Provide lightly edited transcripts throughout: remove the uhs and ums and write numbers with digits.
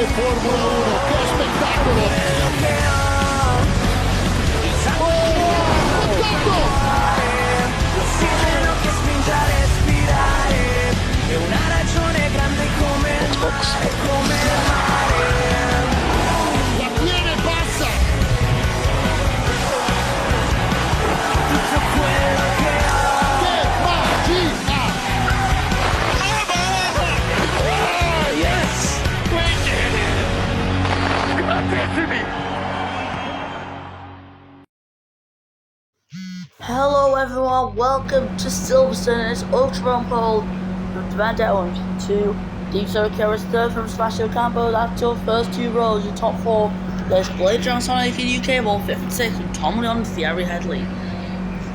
Formula 1, che spettacolo! L'ossigeno che spinge a respirare è una ragione grande come il mare, come il mare. La tiene bassa! Tutto quello che ho. Che magia! Yes! We did it! Grandissimi! Hello everyone, welcome to Silverstone and its Ultra Run Pole from Vendetta on P2. Deep Circuit third from Sebastian Campo. That's your first two rows, your top four. There's Blade John Sonic in UK Ball 5th and 6th, and Tom Leon and Thierry Headley.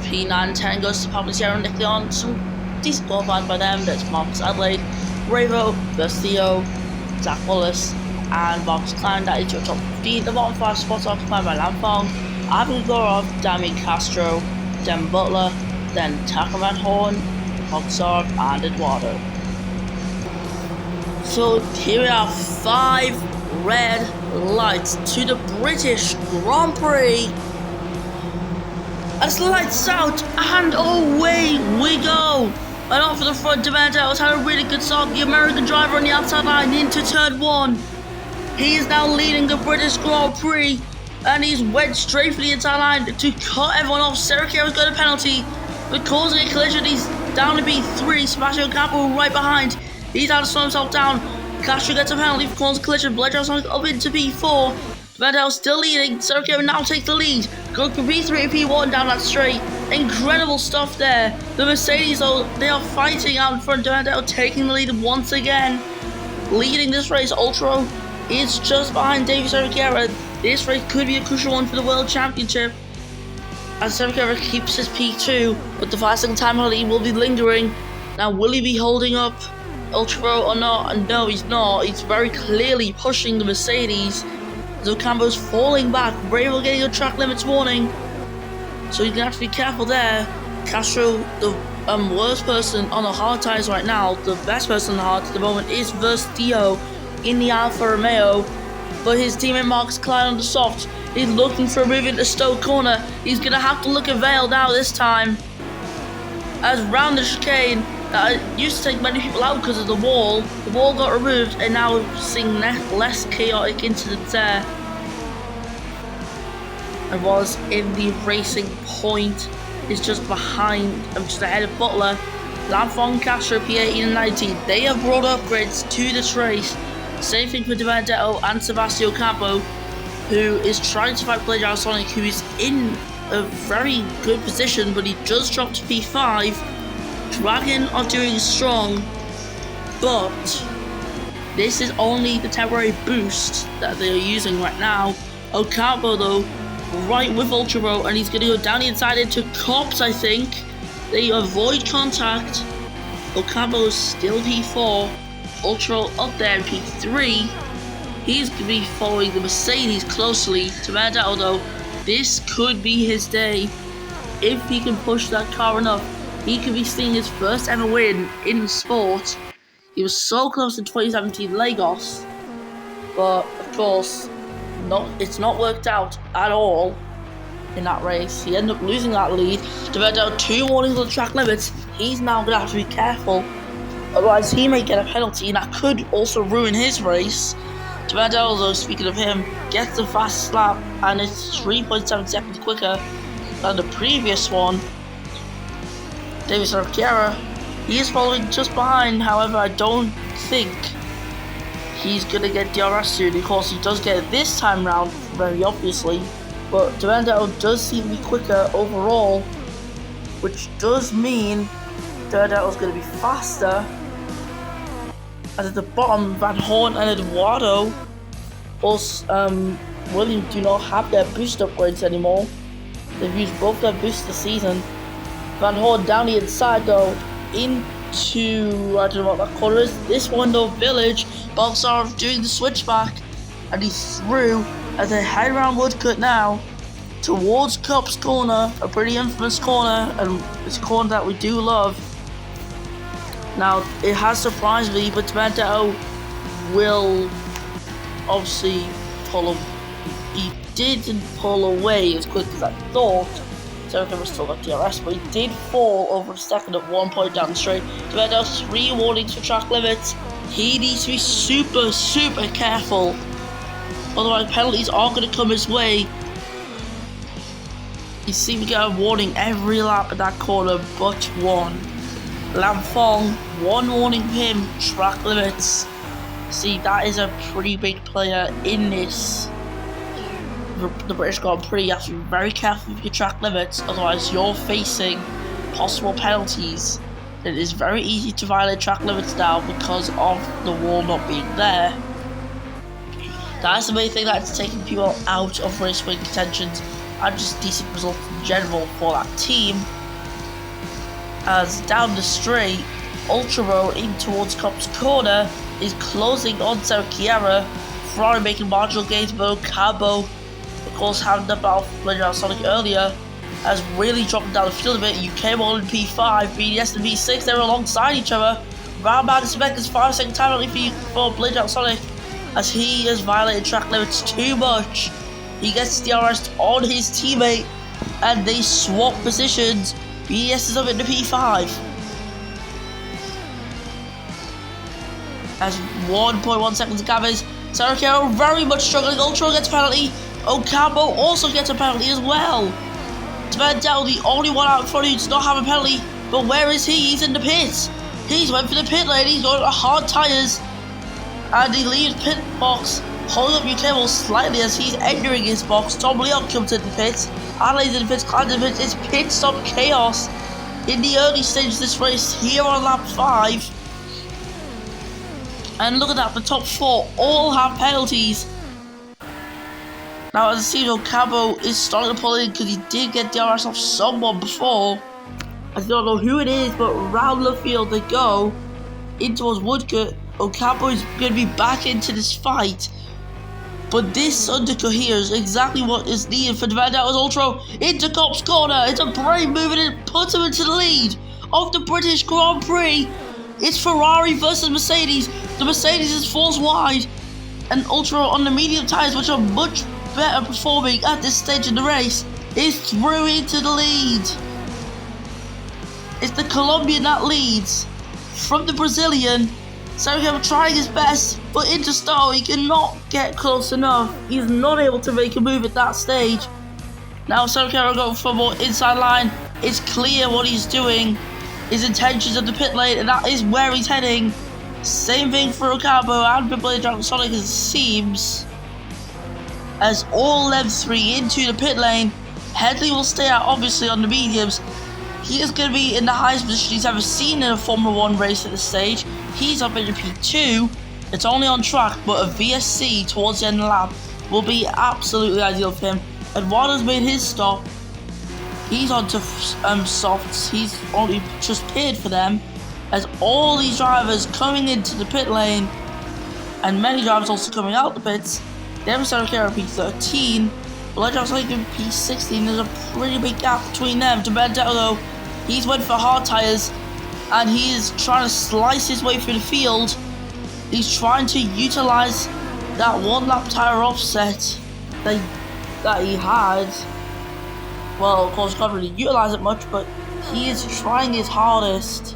P9 and 10 goes to Papa Sierra and Nick Leon. Some decent qualified by them. That's Marcus Adelaide, Ravo, versus Theo, Zach Wallace, and Marcus Klein. That is your top 15. The bottom 5 spots are occupied by Lampong, Ivan Gorov, Damien Castro, Dan Butler, then Takerman Horn, Hogsarv, and Eduardo. So here we are, 5 red lights to the British Grand Prix. As lights out, and away we go. And off to the front, Demandos had a really good start. The American driver on the outside line into turn 1. He is now leading the British Grand Prix. And he's wedged straight for the inside line to cut everyone off. Sergio's got a penalty for causing a collision. He's down to P3. Sebastian Campo right behind. He's had to slow himself down. Castro gets a penalty for causing a collision. Bledger up into P4. Vandal still leading. Sergio now takes the lead. Going from P3 to P1 down that straight. Incredible stuff there. The Mercedes, though, they are fighting out in front. Vandal taking the lead once again. Leading this race, Ultra is just behind David Sergio. This race could be a crucial one for the World Championship, as Sergio keeps his P2, but the 5-second time penalty will be lingering. Now, will he be holding up Ultra or not? No, he's not. He's very clearly pushing the Mercedes. So Cambo's falling back. Bravo getting a track limits warning, so he's gonna have to be careful there. Castro, the worst person on the hard tires right now, the best person on the hard at the moment is Verstio in the Alfa Romeo. But his teammate Marcus Klein on the soft is looking for a move into Stoke corner. He's going to have to look at Vale now this time. As round the chicane that used to take many people out because of the wall got removed, and now we're seeing less chaotic incidents there. And was in the racing point is just behind, just ahead of Butler. Lanfong, Castro, P18 and 19. They have brought upgrades to this race. Same thing for Di Benedetto and Sebastian Campo, who is trying to fight Blade Sonic, who is in a very good position, but he just dropped to P5. Dragon are doing strong, but this is only the temporary boost that they are using right now. Ocampo, though, right with Ultra Row, and he's going to go down the inside into Cops, I think. They avoid contact. Ocampo is still P4. Ultra up there in P3. He's going to be following the Mercedes closely. To Mandel, though, this could be his day. If he can push that car enough, he could be seeing his first ever win in the sport. He was so close in 2017 Lagos, but of course, it's not worked out at all in that race. He ended up losing that lead. To Mandel, 2 warnings on the track limits. He's now going to have to be careful. Otherwise, he may get a penalty, and that could also ruin his race. Devandel, though, speaking of him, gets the fast lap, and it's 3.7 seconds quicker than the previous one. David Sarkiera, he is following just behind. However, I don't think he's going to get DRS soon. Of course, he does get it this time round, very obviously. But Devandel does seem to be quicker overall, which does mean Devandel is going to be faster. And at the bottom, Van Horn and Eduardo, William, do not have their boost upgrades anymore. They've used both their boosts this season. Van Horn down the inside, though, into, I don't know what that corner is. This one, though, Village. Balsarov doing the switchback, and he's through as they head around Woodcut now towards Cup's corner, a pretty infamous corner, and it's a corner that we do love. Now, it has surprised me, but Tomato will obviously pull him. He didn't pull away as quick as I thought. Sergio was still got DRS, but he did fall over a second at one point down the straight. There are 3 warnings for track limits. He needs to be super, super careful. Otherwise, penalties are going to come his way. You seem to get a warning every lap at that corner but one. Lam Fong, 1 warning for him, track limits. See, that is a pretty big player in this. The British Grand Prix, you have to be very careful with your track limits, otherwise you're facing possible penalties. It is very easy to violate track limits now because of the wall not being there. That's the main thing that's taking people out of race winning contentions and just decent results in general for that team. As down the straight, Ultra Row in towards Cop's corner is closing on Sergio. Ferrari making marginal gains, but Cabo, of course, having the battle for Sonic earlier, has really dropped down the field a bit. UK all in P5, BDS and V6, they're alongside each other. Round Specker's 5-second time only for Blade Out Sonic, as he has violated track limits too much. He gets DRS on his teammate, and they swap positions. BDS is up into P5. As 1.1 seconds gathers, Sergio very much struggling. Ultra gets a penalty. Ocampo also gets a penalty as well. Vendel, the only one out in front who does not have a penalty, but where is he? He's in the pits. He's went for the pit lane. He's going to hard tyres, and he leaves pit box, holding up Ukemo slightly as he's entering his box. Tom Leon comes in the pits. Adelaide's in the pits. Climbs in the pits. It's pit stop chaos in the early stages of this race here on lap 5. And look at that, the top 4 all have penalties. Now, as it seems, Ocampo is starting to pull in because he did get DRS off someone before. I don't know who it is, but round the field they go in towards Woodcote. Ocampo is going to be back into this fight. But this undercut here is exactly what is needed for Vandal's Ultra into Cop's corner. It's a brave move and it puts him into the lead of the British Grand Prix. It's Ferrari versus Mercedes. The Mercedes is falls wide, and Ultra on the medium tyres, which are much better performing at this stage in the race, is through into the lead. It's the Colombian that leads from the Brazilian. Sergio trying his best, but Interstellar, he cannot get close enough. He's not able to make a move at that stage. Now Sergio going for more inside line. It's clear what he's doing, his intentions of the pit lane, and that is where he's heading. Same thing for Ocampo and Blade Dragon Sonic as it seems. As all led 3 into the pit lane, Headley will stay out obviously on the mediums. He is going to be in the highest position he's ever seen in a Formula 1 race at this stage. He's up into P2. It's only on track, but a VSC towards the end of the lap will be absolutely ideal for him. Eduardo's made his stop. He's on to softs. He's only just paid for them. As all these drivers coming into the pit lane, and many drivers also coming out the pits. They're Sergio P13. But like in P16, there's a pretty big gap between them. Benedetto, though, he's went for hard tyres, and he is trying to slice his way through the field. He's trying to utilise that 1 lap tyre offset that he had. Well, of course, can't really utilise it much, but he is trying his hardest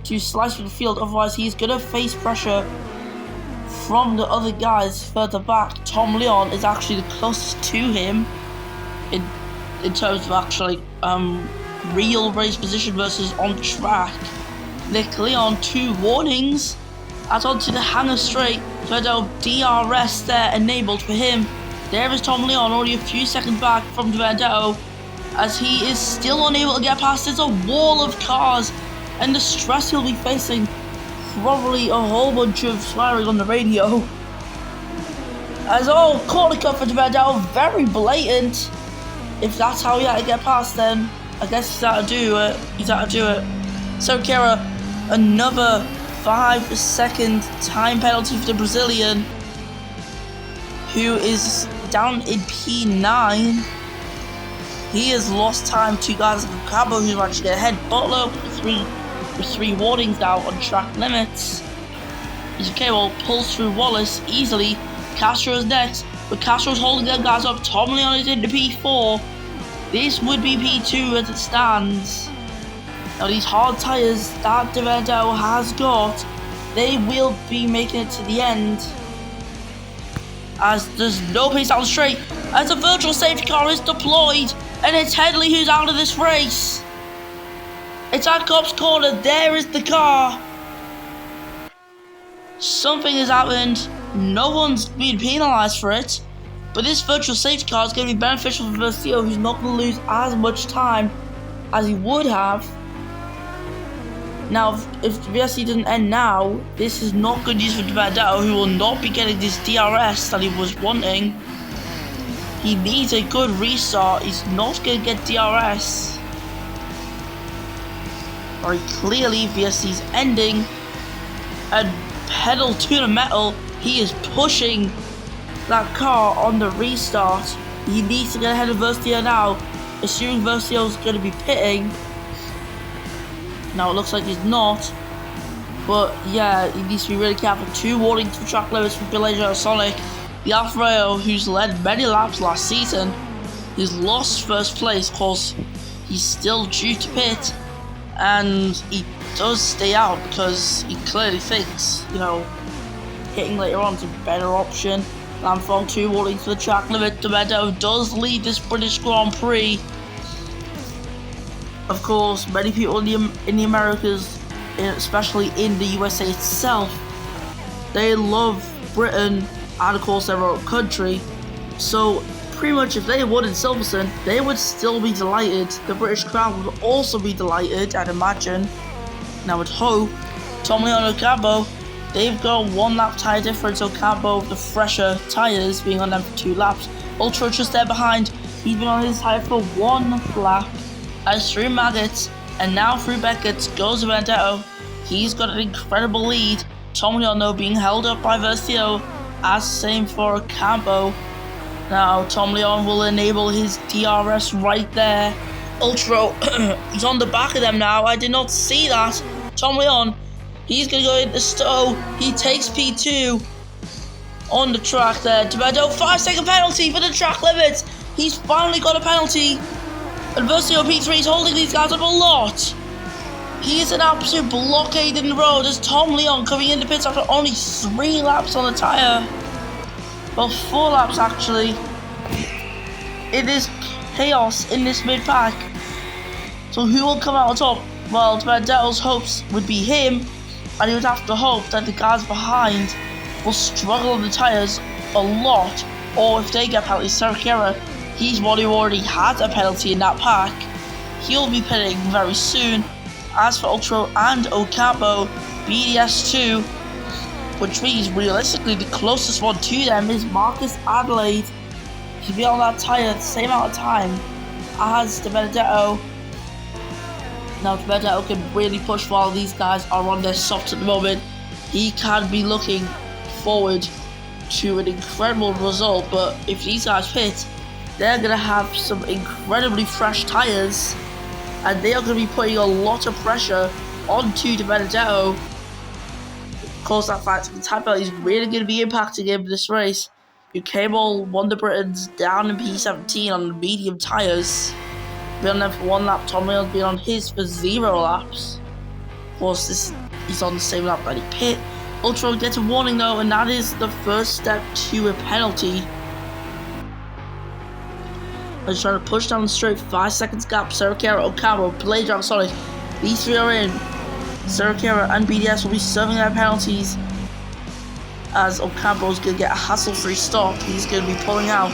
to slice through the field. Otherwise, he's going to face pressure from the other guys further back. Tom Leon is actually the closest to him in terms of actually real race position versus on track. Nick Leon, 2 warnings. As onto the hangar straight, so DRS there enabled for him. There is Tom Leon, only a few seconds back from Vendetto, as he is still unable to get past. There's a wall of cars, and the stress he'll be facing, probably a whole bunch of swearing on the radio. As corner cut for Vendetto, very blatant. If that's how he had to get past, then I guess he's had to do it. So Kara, another 5-second time penalty for the Brazilian, who is down in P9. He has lost time to guys like Cabo, who managed to get ahead. Butler with 3 warnings now on track limits. UK pulls through Wallace easily. Castro's next, but Castro's holding them guys up. Tom Leon is into P4. This would be P2 as it stands. Now these hard tyres that Di Benedetto has got, they will be making it to the end. As there's no pace down the straight, as a virtual safety car is deployed, and it's Headley who's out of this race. It's at Cop's corner, there is the car. Something has happened, no one's being penalised for it, but this virtual safety car is going to be beneficial for Versio, who's not going to lose as much time as he would have. Now, if VSC doesn't end now, this is not good news for Di Benedetto, who will not be getting this DRS that he was wanting. He needs a good restart, he's not going to get DRS. Very clearly, VSC's ending, and pedal to the metal, he is pushing that car on the restart. He needs to get ahead of Versio now, assuming Versio's going to be pitting. Now it looks like he's not, but yeah, he needs to be really careful. 2 warnings for track limits from Pelagio Sonic. The Alfa Romeo, who's led many laps last season, he's lost first place because he's still due to pit, and he does stay out because he clearly thinks, you know, hitting later on is a better option. Lamfong 2 warnings for the track limit. Di Benedetto does lead this British Grand Prix. Of course, many people in the Americas, especially in the USA itself, they love Britain, and of course their own country. So pretty much if they won in Silverstone, they would still be delighted. The British crowd would also be delighted, I'd imagine. Now would hope. Tom Leon and Ocampo, they've got 1 lap tyre difference. Ocampo with the fresher tyres being on them for 2 laps. Ultra just there behind. He's been on his tyre for 1 lap. As through Maggots and now through Beckett goes Di Benedetto. He's got an incredible lead. Tom Leon though being held up by Versio, as same for Ocampo. Now Tom Leon will enable his DRS right there. Ultra, he's on the back of them now. I did not see that. Tom Leon, he's going to go into Stowe. He takes P2 on the track there. Di Benedetto, 5-second penalty for the track limits. He's finally got a penalty. And Versio P3 is holding these guys up a lot. He is an absolute blockade in the road as Tom Leon coming into pits after only 3 laps on the tyre. Well, 4 laps actually. It is chaos in this mid-pack. So who will come out on top? Well, Di Benedetto's hopes would be him, and he would have to hope that the guys behind will struggle on the tyres a lot, or if they get penalties, Serra, he's one who already had a penalty in that pack. He'll be pitting very soon. As for Ultra and Ocampo, BDS2, which means realistically the closest one to them is Marcus Adelaide. He'll be on that tyre the same amount of time as Di Benedetto. Now Di Benedetto can really push while these guys are on their softs at the moment. He can be looking forward to an incredible result, but if these guys pit, they're going to have some incredibly fresh tyres, and they are going to be putting a lot of pressure onto Di Benedetto. Of course, that fact, the time penalty is really going to be impacting him this race. Cable won the Britons down in P17 on the medium tyres. Been on them for 1 lap. Tom Leon's been on his for 0 laps. Of course, he's on the same lap that he pit. Ultra gets a warning though, and that is the first step to a penalty. He's trying to push down the straight, 5 seconds gap. Serra, Ocampo, Blade Driver, Sonic. These 3 are in. Serra and BDS will be serving their penalties, as Ocampo's going to get a hassle-free stop. He's going to be pulling out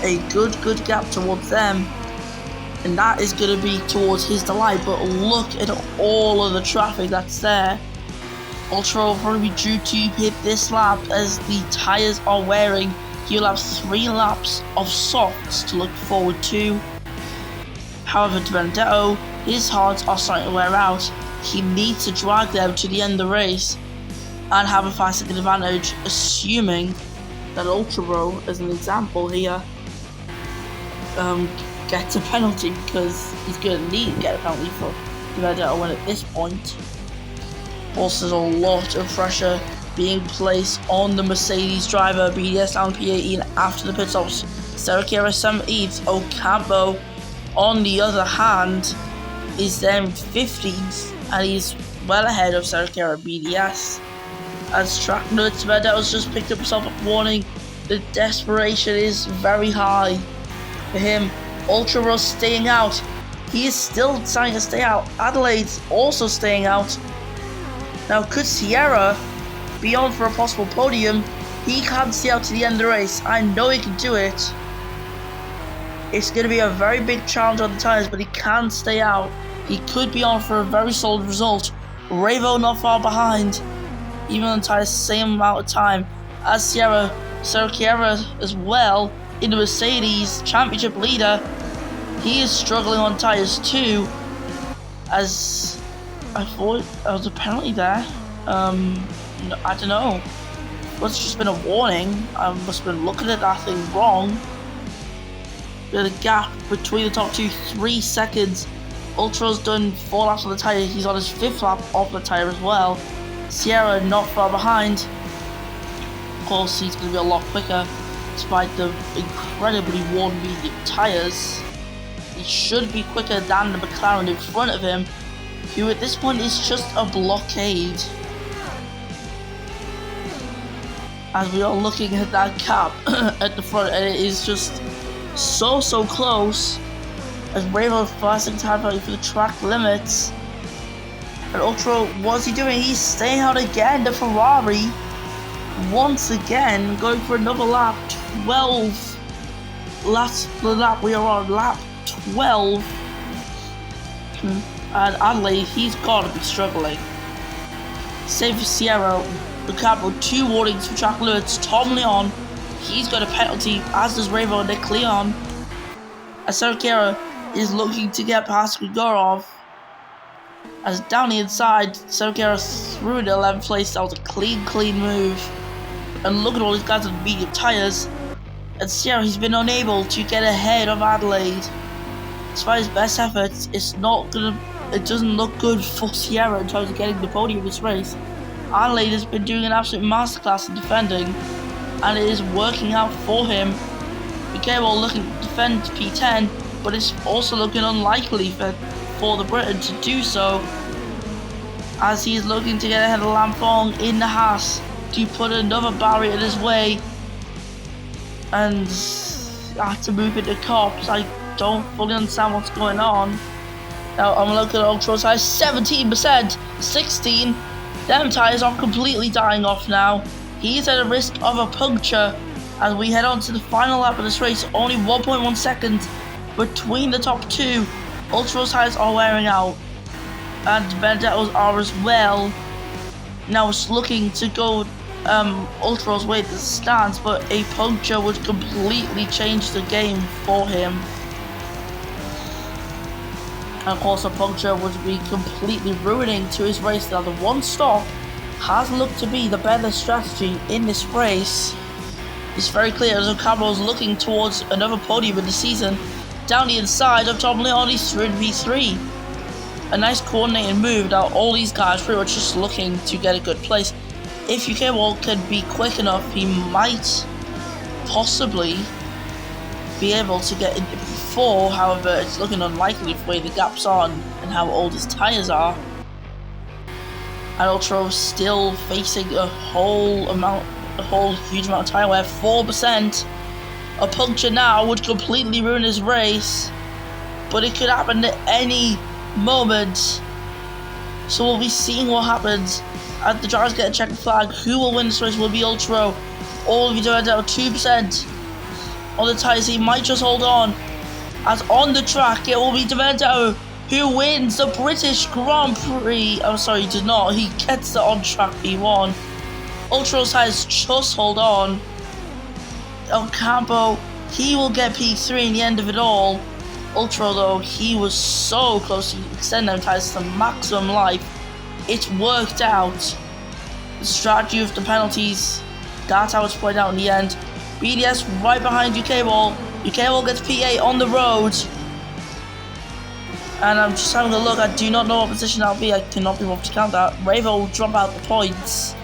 a good gap towards them, and that is going to be towards his delight. But look at all of the traffic that's there. Ultra will probably be due to hit this lap as the tyres are wearing. He'll have 3 laps of softs to look forward to. However, Di Benedetto, his hards are starting to wear out. He needs to drag them to the end of the race and have a 5-second advantage, assuming that Ultra Bro, as an example here, gets a penalty, because he's going to need to get a penalty for Di Benedetto win at this point. Also, there's a lot of pressure being placed on the Mercedes driver. BDS down P18 after the pit stops. Sergio 17th. Ocampo, on the other hand, is then 15th, and he's well ahead of Sergio BDS. As track nuts, Benedetto's just picked up himself a warning. The desperation is very high for him. Ultra Rush staying out. He is still trying to stay out. Adelaide's also staying out. Now, could Sierra be on for a possible podium? He can stay out to the end of the race. I know he can do it. It's going to be a very big challenge on the tyres, but he can stay out. He could be on for a very solid result. Ravo not far behind, even on the tyres, same amount of time as Sierra. Sierra as well in the Mercedes championship leader. He is struggling on tyres too, as I thought there was a penalty there. I don't know. It's just been a warning. I must have been looking at that thing wrong. There's a gap between the top two, 3 seconds. Ultra's done 4 laps on the tyre. He's on his 5th lap off the tyre as well. Sierra not far behind. Of course, he's going to be a lot quicker despite the incredibly worn medium tyres. He should be quicker than the McLaren in front of him, who at this point is just a blockade. As we are looking at that gap at the front, and it is just so close. As Bravo passing time for the track limits. And Ultra, what's he doing? He's staying out again. The Ferrari, once again, going for another lap. 12. Last lap, we are on lap 12. And Adelaide, he's got to be struggling. Same for Sierra. The Capo, 2 warnings for track limits. Tom Leon, he's got a penalty, as does Ravo and Nick Leon. As Sergio is looking to get past Grigorov. As down the inside, Sergio through in 11th place. That was a clean move. And look at all these guys on medium tyres. And Sierra, he's been unable to get ahead of Adelaide. Despite his best efforts, it doesn't look good for Sierra in terms of getting the podium this race. Adelaide has been doing an absolute masterclass in defending, and it is working out for him. Mikael looking to defend P10, but it's also looking unlikely for the Briton to do so, as he is looking to get ahead of Lampong in the Haas to put another barrier in his way, and have to move into cops. I don't fully understand what's going on. Now I'm looking at Ultra size 17%, 16. Them tyres are completely dying off now. He's at a risk of a puncture as we head on to the final lap of this race. Only 1.1 seconds between the top two. Ultra's tyres are wearing out, and Benedetto's are as well. Now it's looking to go Ultra's way to the stands, but a puncture would completely change the game for him. And of course, a puncture would be completely ruining to his race. Now the one stop has looked to be the better strategy in this race. It's very clear as Ocampo is looking towards another podium in the season. Down the inside of Tom Leon, he's through in V3. A nice coordinated move. Now all these guys pretty much just looking to get a good place. If UK can be quick enough, he might possibly be able to get into P4. However, it's looking unlikely the way the gaps are and how old his tyres are. And Ultra still facing a whole huge amount of tyre wear, 4%. A puncture now would completely ruin his race, but it could happen at any moment. So we'll be seeing what happens. As the drivers get a checkered flag, who will win this race will be Ultra. All of you down 2% on the tyres. He might just hold on. As on the track, it will be Benedetto who wins the British Grand Prix. I'm sorry, he did not. He gets the on-track P1. Ultra's tyres just hold on. Ocampo, he will get P3 in the end of it all. Ultra, though, he was so close to extend them tyres to maximum life. It worked out. The strategy of the penalties, that's how it's played out in the end. BDS right behind UK Ball. UK Ball gets P8 on the road. And I'm just having a look. I do not know what position that'll be. I cannot be able to count that. Ravo will drop out the points.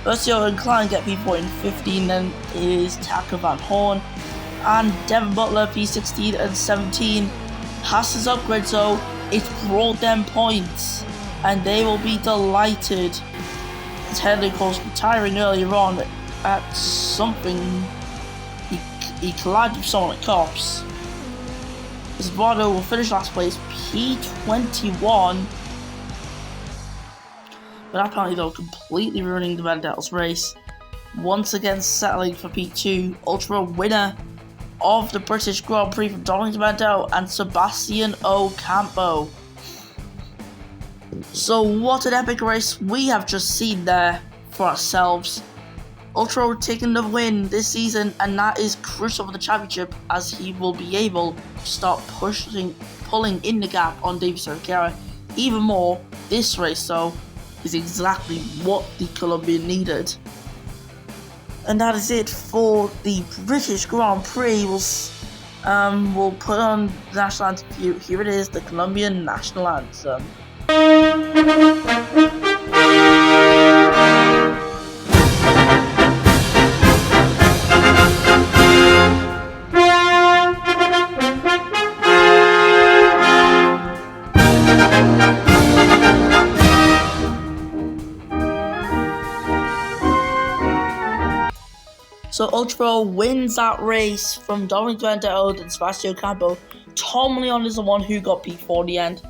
Versio and Klein get P4 in 15, then is Tacker Van Horn and Devin Butler P16 and 17. Haas's upgrade, so it's brought them points, and they will be delighted. Headley, of course, retiring earlier on at something. He collided with someone at Cops. Eduardo will finish last place, P21. But apparently, though, completely ruining the Vandel's race. Once again, settling for P2. Ultra winner of the British Grand Prix from Donington Vandel and Sebastian Ocampo. So what an epic race we have just seen there for ourselves. Ultra taking the win this season, and that is crucial for the championship, as he will be able to start pulling in the gap on Davis Ricciardo even more. This race, though, is exactly what the Colombian needed. And that is it for the British Grand Prix. We'll put on the national anthem. Here it is, the Colombian national anthem. So Ultra wins that race from Donington Vandel and Sebastian Ocampo. Tom Leon is the one who got P4 in the end.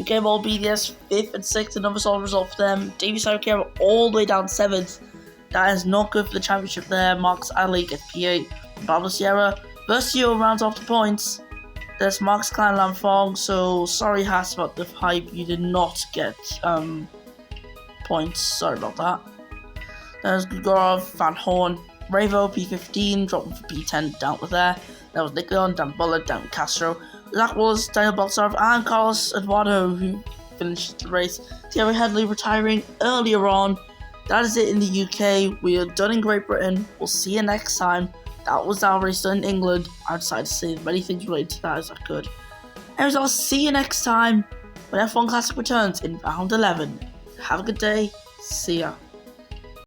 UK Ball BDS 5th and 6th, another solid result for them. Davies Ricciardo all the way down 7th. That is not good for the championship there. Marcus Adley gets P8. Pablo Sierra. Versio rounds off the points. There's Marcus Klein Lamfong. So sorry, Haas, about the hype. You did not get points. Sorry about that. There's Gregorov, Van Horn, Bravo P15, dropping for P10 down with there. That was Nick Leon, Dan Bullitt, Dan Castro. That was Daniel Baltzarov and Carlos Eduardo who finished the race. Thierry Headley retiring earlier on. That is it in the UK. We are done in Great Britain. We'll see you next time. That was our race done in England. I decided to say as many things related to that as I could. Anyways, I'll see you next time when F1 Classic returns in round 11. Have a good day. See ya.